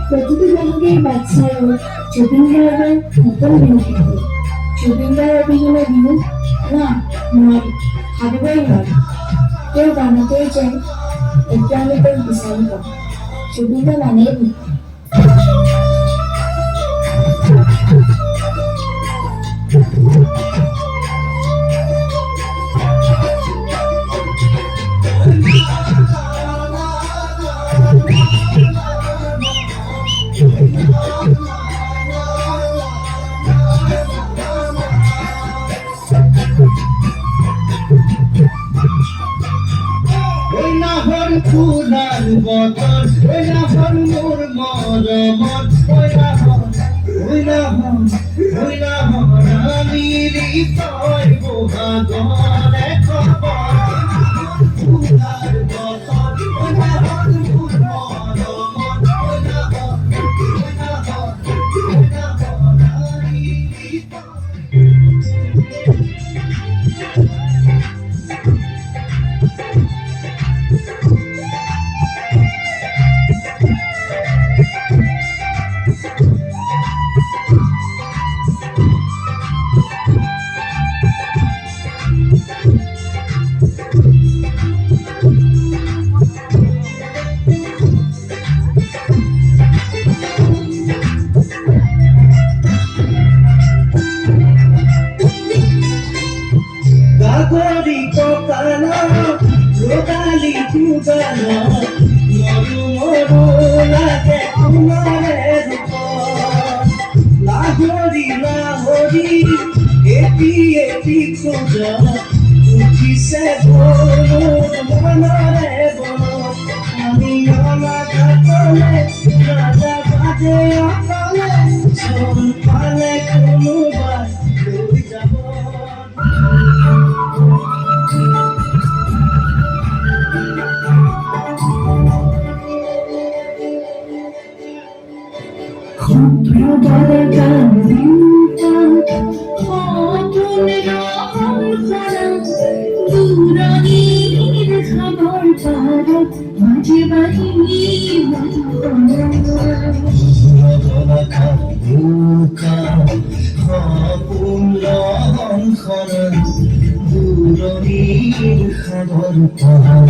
প্রতিটি জনকেই বাচ্চায় জুবিন গার্গের নতুন দিন থাকে। জুবিন গার্গ অভিনয় দিন না নয়, ভাবিবই নয়। কেউ বানাতেই চায় একটু আমি তোর বিচাৰি পাওঁ। জুবিন দা মানেই ফুলার বতন হইলাহন মোর মরমত হইলাহন আমিরি তয় বোহাগরে খবর ফুলার বতন হইলাহন মোর মরমত হইলাহন আমিরি Gagori kokana, rodali kugana, moru lage tumare rupa. Lahori, eti kuja, uchi se bolo manare bolo. Ami ala katale, raja baje akale, son pale kuluba, doi jabo. ক্ষুদ্রতরে গান দিনটা অতুল রহম করা দূরনীর খবর তারা মাঝে বাহিনী দূরনীর খবর তারা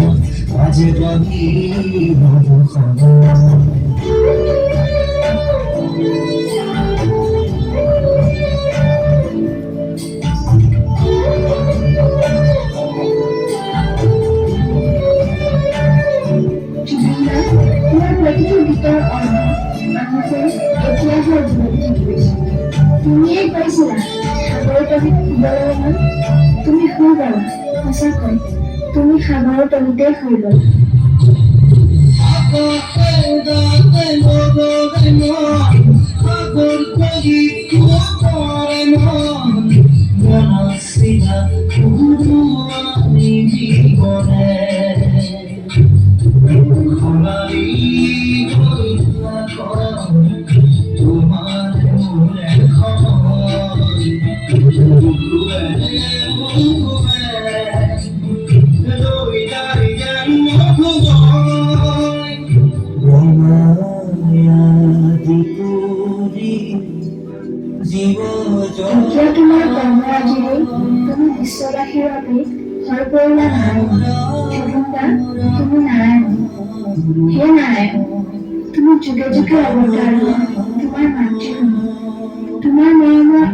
মাঝে বাহিনী গীতার অর্থ মানুষের ইতিহাসের তুমিয়েই পাইছিলা সাগৰৰ তলিত শুবলৈ মন। তুমি শুই গলা, সঁচাকৈ তুমি সাগৰৰ তলিতেই শুই গলা। এতিয়া তোমাৰ কৰ্মৰাজিৰে তুমি বিশ্ববাসীৰ বাবে হৈ পৰিলা নাৰায়ণ। জুবিনদা, তুমি নাৰায়ণ। হে নাৰায়ণ, তুমি যুগে যুগে অৱতাৰ তোমাৰ মাতৃভূমি, তোমাৰ মৰমৰ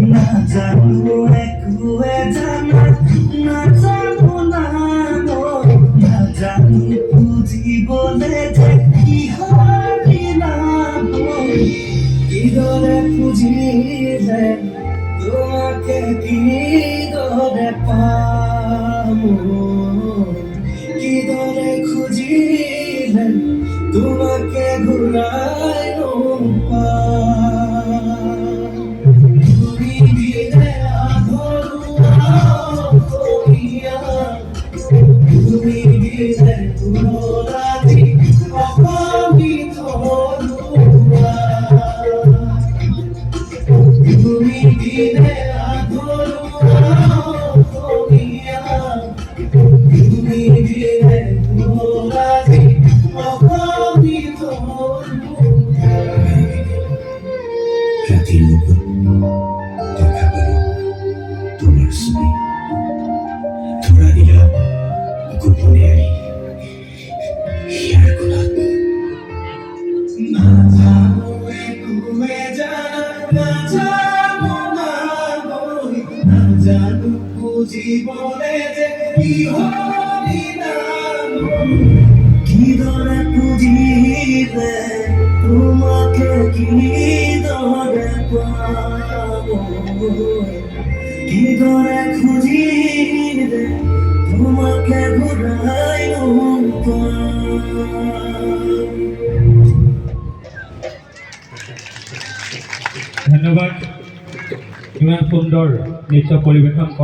নাজানো একোৱে জানা নাজানো নাম নাজানো বুজিবলে যে কিহৰ নাম কিদৰে খুজিলে তোমাকে কিদৰে পাম কিদৰে খুজিলে তোমাকে ঘূৰাই পাম তুমি দিলে আধৰুৱা অসমীয়া তুমি দিলে পুৰণি অসমী থলুৱা তুমি দিলে আধৰুৱা অসমীয়া তুমি দিলে পুৰণি অসমী থলুৱা ৰাতিৰ বুকুত দেখা পালো তোমাৰ ছবি ধৰা দিলা গোপনে আহি হিয়াৰ কোলাত নাজানো একোৱে জানা নাজানো নামৈ নাজানো বুজিবলে যে কিহৰ নাম কিদৰে বুজিলে তোমাকে কিদৰে পাম কিদৰে খুজিলে তোমাকে ঘূৰাই ধন্যবাদ ইমান সুন্দৰ নৃত্য পৰিৱেশন কৰা